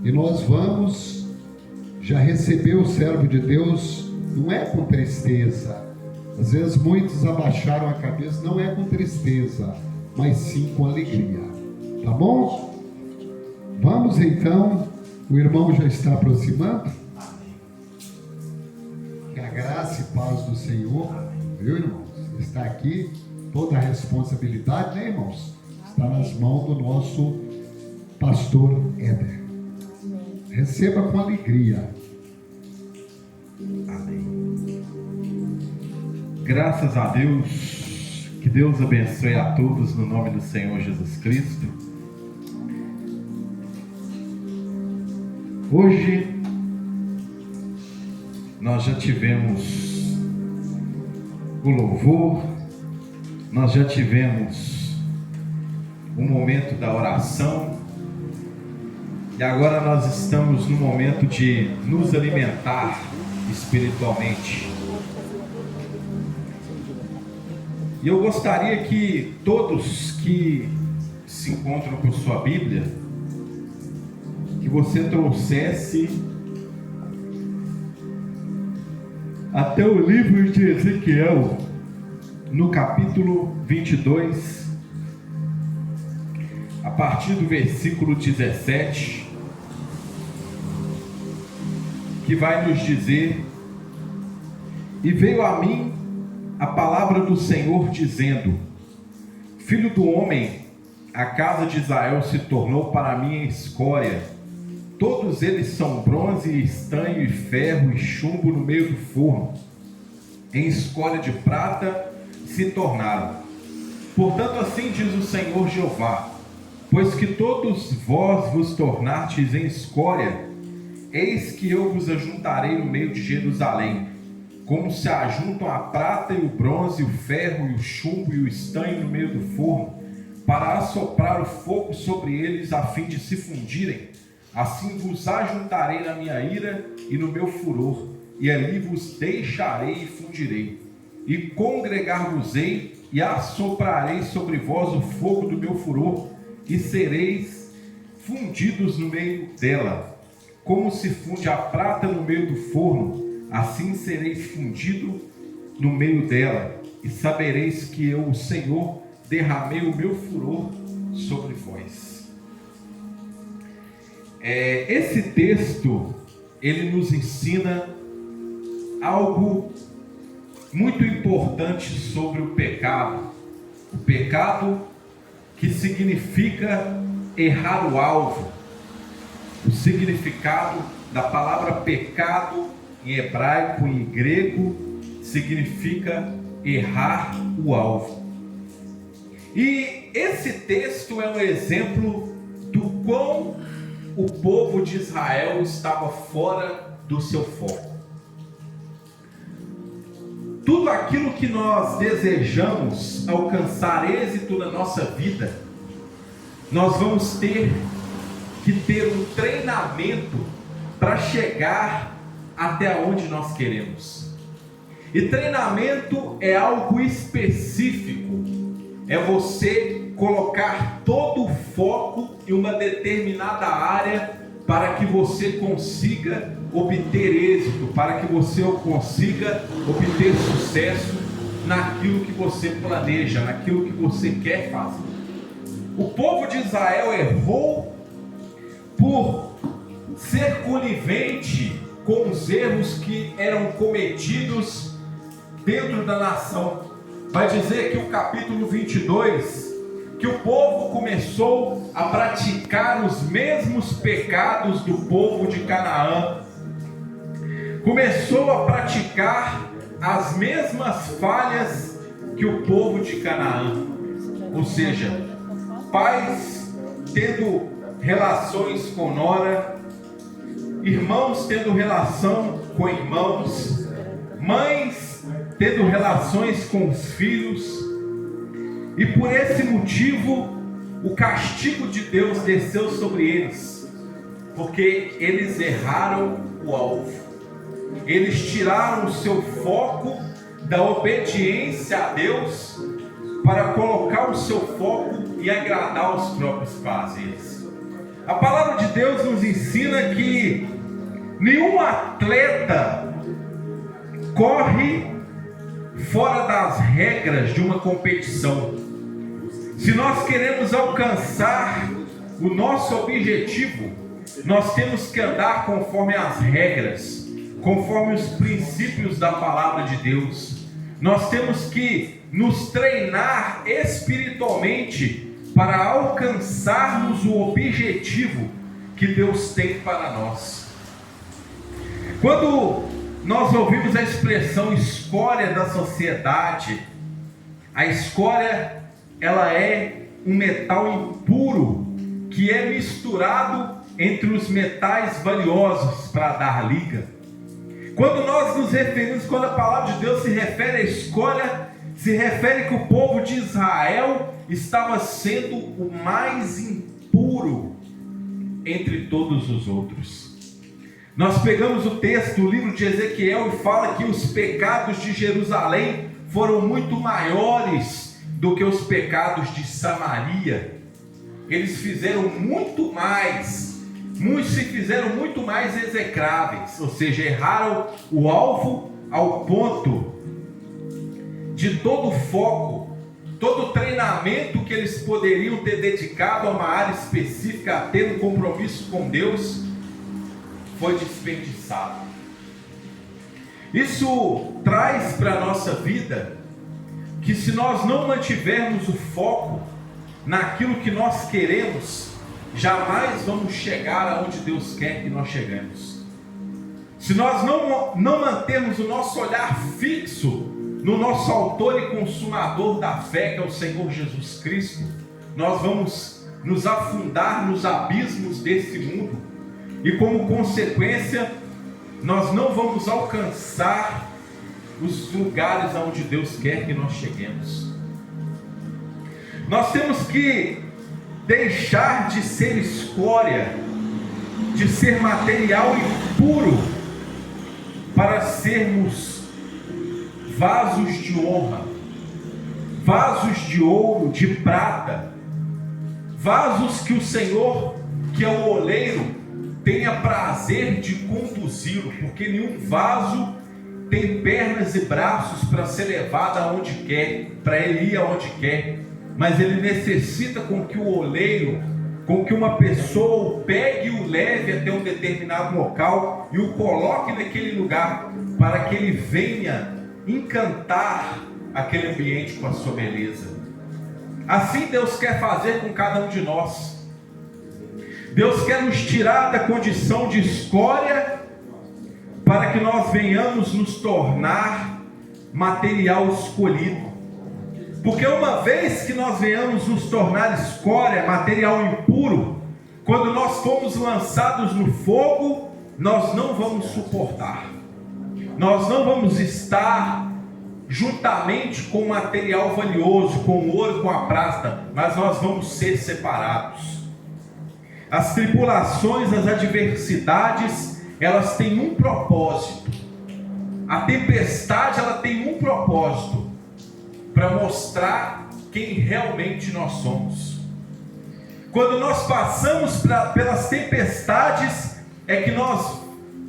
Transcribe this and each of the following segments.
E nós vamos já receber o servo de Deus, não é com tristeza. Às vezes muitos abaixaram a cabeça, não é com tristeza, mas sim com alegria. Tá bom? Vamos então, o irmão já está aproximando. Que a graça e paz do Senhor, viu, irmãos? Está aqui, toda a responsabilidade, né, irmãos? Está nas mãos do nosso pastor Éder. Receba com alegria. Amém. Graças a Deus. Que Deus abençoe a todos no nome do Senhor Jesus Cristo. Hoje nós já tivemos o louvor, nós já tivemos o momento da oração. E agora nós estamos no momento de nos alimentar espiritualmente. E eu gostaria que todos que se encontram com sua Bíblia, que você trouxesse até o livro de Ezequiel, no capítulo 22, a partir do versículo 17, que vai nos dizer: e veio a mim a palavra do Senhor dizendo: filho do homem, a casa de Israel se tornou para mim escória, todos eles são bronze, estanho e ferro e chumbo no meio do forno, em escória de prata se tornaram. Portanto assim diz o Senhor Jeová: pois que todos vós vos tornastes em escória, eis que eu vos ajuntarei no meio de Jerusalém, como se ajuntam a prata e o bronze, o ferro e o chumbo e o estanho no meio do forno, para assoprar o fogo sobre eles a fim de se fundirem. Assim vos ajuntarei na minha ira e no meu furor, e ali vos deixarei e fundirei, e congregar-vos-ei e assoprarei sobre vós o fogo do meu furor, e sereis fundidos no meio dela. Como se funde a prata no meio do forno, assim sereis fundido no meio dela, e sabereis que eu, o Senhor, derramei o meu furor sobre vós. Esse texto, ele nos ensina algo muito importante sobre o pecado. O pecado que significa errar o alvo. O significado da palavra pecado em hebraico e em grego significa errar o alvo. E esse texto é um exemplo do quão o povo de Israel estava fora do seu foco. Tudo aquilo que nós desejamos alcançar êxito na nossa vida, nós vamos ter que ter um treinamento para chegar até onde nós queremos. E treinamento é algo específico, é você colocar todo o foco em uma determinada área para que você consiga obter êxito, para que você consiga obter sucesso naquilo que você planeja, naquilo que você quer fazer. O povo de Israel errou por ser conivente com os erros que eram cometidos dentro da nação. Vai dizer que o capítulo 22, que o povo começou a praticar os mesmos pecados do povo de Canaã, começou a praticar as mesmas falhas que o povo de Canaã, ou seja, pais tendo relações com nora, irmãos tendo relação com irmãos, mães tendo relações com os filhos, e por esse motivo o castigo de Deus desceu sobre eles, porque eles erraram o alvo, eles tiraram o seu foco da obediência a Deus para colocar o seu foco e agradar os próprios prazeres. A palavra de Deus nos ensina que nenhum atleta corre fora das regras de uma competição. Se nós queremos alcançar o nosso objetivo, nós temos que andar conforme as regras, conforme os princípios da palavra de Deus. Nós temos que nos treinar espiritualmente para alcançarmos o objetivo que Deus tem para nós. Quando nós ouvimos a expressão escória da sociedade, a escória, ela é um metal impuro que é misturado entre os metais valiosos para dar liga. Quando nós nos referimos, quando a palavra de Deus se refere à escória, se refere que o povo de Israel estava sendo o mais impuro entre todos os outros. Nós pegamos o texto do livro de Ezequiel e fala que os pecados de Jerusalém foram muito maiores do que os pecados de Samaria. Eles fizeram muito mais, se fizeram muito mais execráveis, ou seja, erraram o alvo ao ponto de todo o foco, todo o treinamento que eles poderiam ter dedicado a uma área específica, a ter um compromisso com Deus, foi desperdiçado. Isso traz para a nossa vida que se nós não mantivermos o foco naquilo que nós queremos, jamais vamos chegar aonde Deus quer que nós cheguemos. Se nós não mantermos o nosso olhar fixo no nosso autor e consumador da fé, que é o Senhor Jesus Cristo, nós vamos nos afundar nos abismos desse mundo e, como consequência, nós não vamos alcançar os lugares aonde Deus quer que nós cheguemos. Nós temos que deixar de ser escória, de ser material impuro, para sermos vasos de honra, vasos de ouro, de prata, vasos que o Senhor, que é o oleiro, tenha prazer de conduzi-lo, porque nenhum vaso tem pernas e braços para ser levado aonde quer, para ele ir aonde quer, mas ele necessita com que o oleiro, com que uma pessoa o pegue e o leve até um determinado local e o coloque naquele lugar, para que ele venha encantar aquele ambiente com a sua beleza. Assim Deus quer fazer com cada um de nós. Deus quer nos tirar da condição de escória, para que nós venhamos nos tornar material escolhido. Porque uma vez que nós venhamos nos tornar escória, material impuro, quando nós formos lançados no fogo, nós não vamos suportar. Nós não vamos estar juntamente com o material valioso, com o ouro, com a prata, mas nós vamos ser separados. As tribulações, as adversidades, elas têm um propósito. A tempestade, ela tem um propósito, para mostrar quem realmente nós somos. Quando nós passamos pelas tempestades, é que nós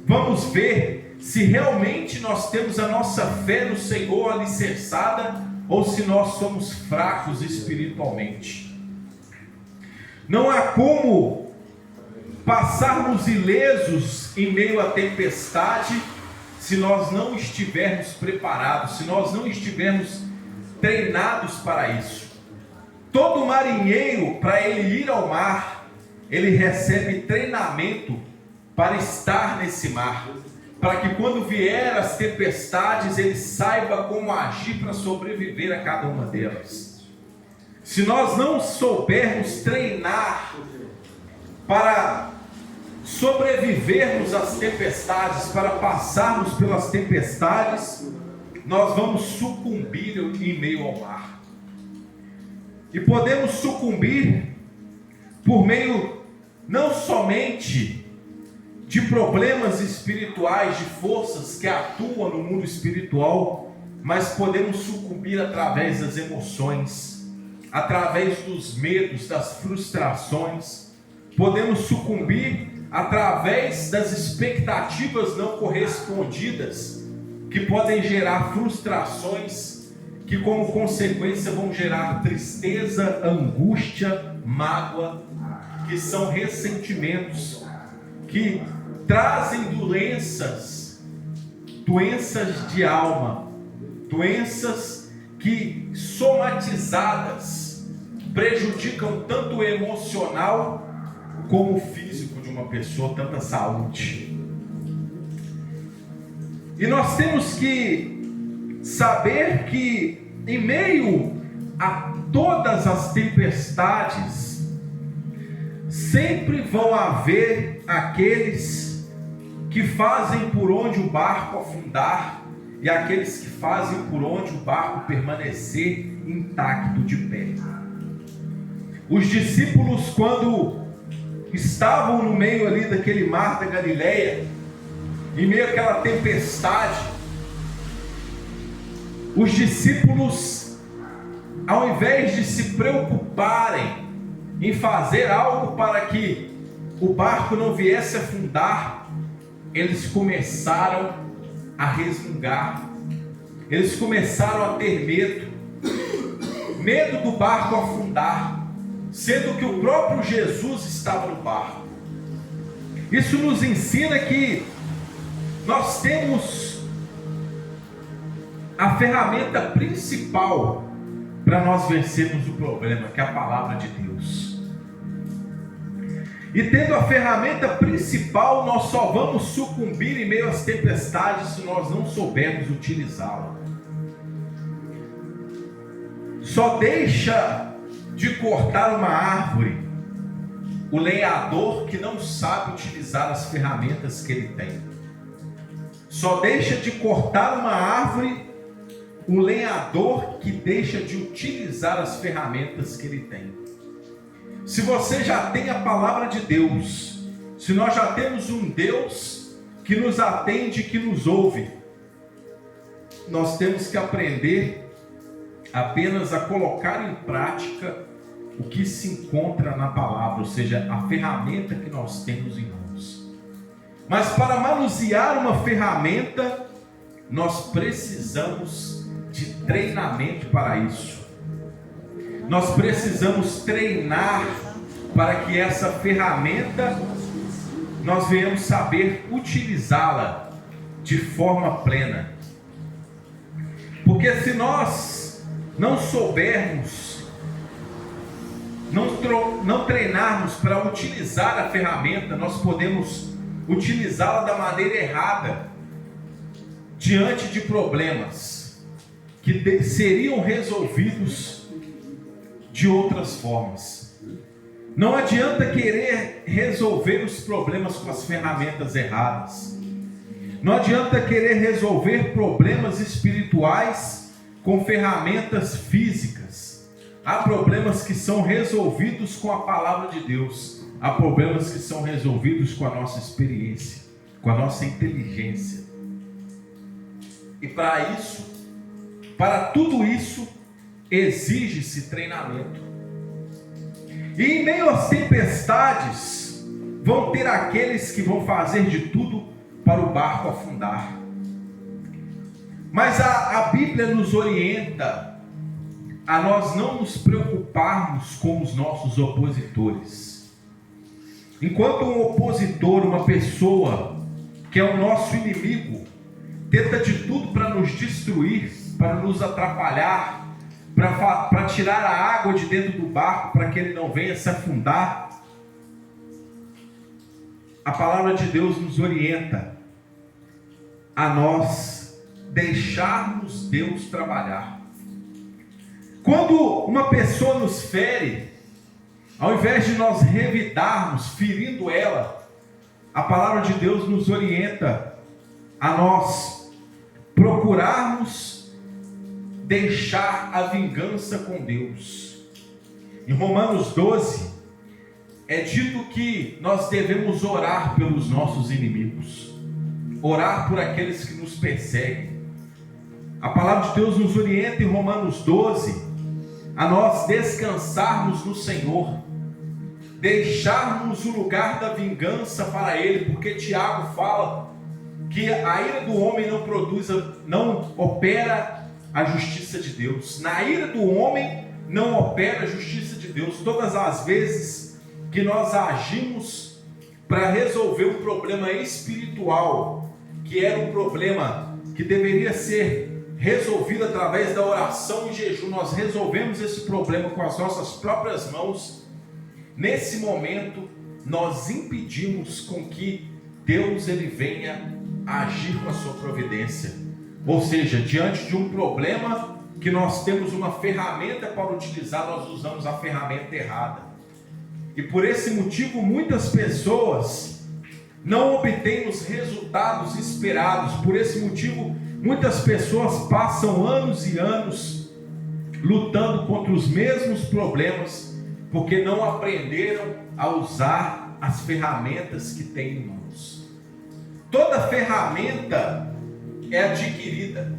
vamos ver se realmente nós temos a nossa fé no Senhor alicerçada, ou se nós somos fracos espiritualmente. Não há como passarmos ilesos em meio à tempestade, se nós não estivermos preparados, se nós não estivermos treinados para isso. Todo marinheiro, para ele ir ao mar, ele recebe treinamento para estar nesse mar, para que quando vier as tempestades, ele saiba como agir para sobreviver a cada uma delas. Se nós não soubermos treinar para sobrevivermos às tempestades, para passarmos pelas tempestades, nós vamos sucumbir em meio ao mar. E podemos sucumbir por meio não somente de problemas espirituais, de forças que atuam no mundo espiritual, mas podemos sucumbir através das emoções, através dos medos, das frustrações, podemos sucumbir através das expectativas não correspondidas, que podem gerar frustrações, que como consequência vão gerar tristeza, angústia, mágoa, que são ressentimentos, que trazem doenças de alma, doenças que somatizadas prejudicam tanto o emocional como o físico de uma pessoa, tanta saúde. E nós temos que saber que em meio a todas as tempestades, sempre vão haver aqueles que fazem por onde o barco afundar e aqueles que fazem por onde o barco permanecer intacto de pé. Os discípulos, quando estavam no meio ali daquele mar da Galileia, em meio àquela tempestade, os discípulos, ao invés de se preocuparem em fazer algo para que o barco não viesse a afundar, eles começaram a resmungar, eles começaram a ter medo do barco afundar, sendo que o próprio Jesus estava no barco. Isso nos ensina que nós temos a ferramenta principal para nós vencermos o problema, que é a palavra de Deus. E tendo a ferramenta principal, nós só vamos sucumbir em meio às tempestades se nós não soubermos utilizá-la. Só deixa de cortar uma árvore o lenhador que não sabe utilizar as ferramentas que ele tem. Só deixa de cortar uma árvore o lenhador que deixa de utilizar as ferramentas que ele tem. Se você já tem a palavra de Deus, se nós já temos um Deus que nos atende, que nos ouve, nós temos que aprender apenas a colocar em prática o que se encontra na palavra, ou seja, a ferramenta que nós temos em mãos. Mas para manusear uma ferramenta, nós precisamos de treinamento para isso. Nós precisamos treinar para que essa ferramenta nós venhamos saber utilizá-la de forma plena. Porque se nós não soubermos, não treinarmos para utilizar a ferramenta, nós podemos utilizá-la da maneira errada, diante de problemas que seriam resolvidos de outras formas. Não adianta querer resolver os problemas com as ferramentas erradas. Não adianta querer resolver problemas espirituais com ferramentas físicas. Há problemas que são resolvidos com a palavra de Deus. Há problemas que são resolvidos com a nossa experiência, com a nossa inteligência. E para tudo isso, exige-se treinamento. E em meio às tempestades, vão ter aqueles que vão fazer de tudo para o barco afundar. Mas a Bíblia nos orienta a nós não nos preocuparmos com os nossos opositores. Enquanto um opositor, uma pessoa que é o nosso inimigo, tenta de tudo para nos destruir, para nos atrapalhar, para tirar a água de dentro do barco, para que ele não venha se afundar, a palavra de Deus nos orienta a nós deixarmos Deus trabalhar. Quando uma pessoa nos fere, ao invés de nós revidarmos, ferindo ela, a palavra de Deus nos orienta a nós procurarmos deixar a vingança com Deus. Em Romanos 12, é dito que nós devemos orar pelos nossos inimigos, orar por aqueles que nos perseguem. A palavra de Deus nos orienta em Romanos 12 a nós descansarmos no Senhor, deixarmos o lugar da vingança para Ele, porque Tiago fala que a ira do homem não opera a justiça de Deus. Na ira do homem não opera a justiça de Deus. Todas as vezes que nós agimos para resolver um problema espiritual, que era um problema que deveria ser resolvido através da oração e jejum, nós resolvemos esse problema com as nossas próprias mãos. Nesse momento, nós impedimos com que Deus ele venha agir com a sua providência. Ou seja, diante de um problema que nós temos uma ferramenta para utilizar, nós usamos a ferramenta errada. E por esse motivo, muitas pessoas não obtêm os resultados esperados. Por esse motivo, muitas pessoas passam anos e anos lutando contra os mesmos problemas, porque não aprenderam a usar as ferramentas que têm em mãos. Toda ferramenta é adquirida.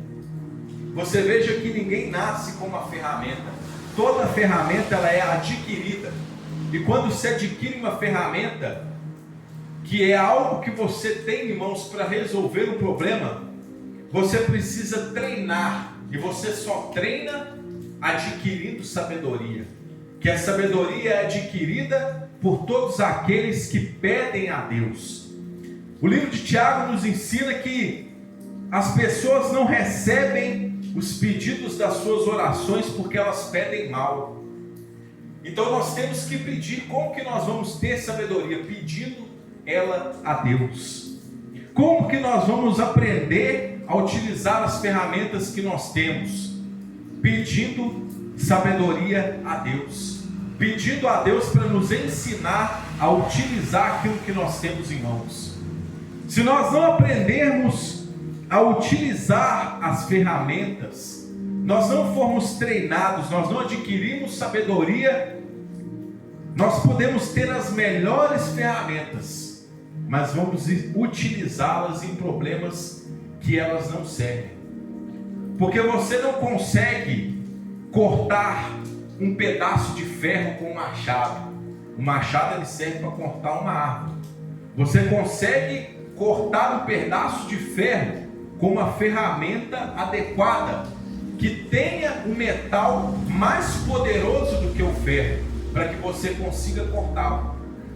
Você veja que ninguém nasce com uma ferramenta. Toda ferramenta ela é adquirida. E quando se adquire uma ferramenta, que é algo que você tem em mãos para resolver um problema, você precisa treinar. E você só treina adquirindo sabedoria. Que a sabedoria é adquirida por todos aqueles que pedem a Deus. O livro de Tiago nos ensina que as pessoas não recebem os pedidos das suas orações porque elas pedem mal. Então nós temos que pedir. Como que nós vamos ter sabedoria? Pedindo ela a Deus. Como que nós vamos aprender a utilizar as ferramentas que nós temos? Pedindo sabedoria a Deus. Pedindo a Deus para nos ensinar a utilizar aquilo que nós temos em mãos. Se nós não aprendermos a utilizar as ferramentas, nós não formos treinados, nós não adquirimos sabedoria, nós podemos ter as melhores ferramentas, mas vamos utilizá-las em problemas que elas não servem. Porque você não consegue cortar um pedaço de ferro com um machado. O machado ele serve para cortar uma árvore. Você consegue cortar um pedaço de ferro com uma ferramenta adequada, que tenha um metal mais poderoso do que o ferro, para que você consiga cortá-lo.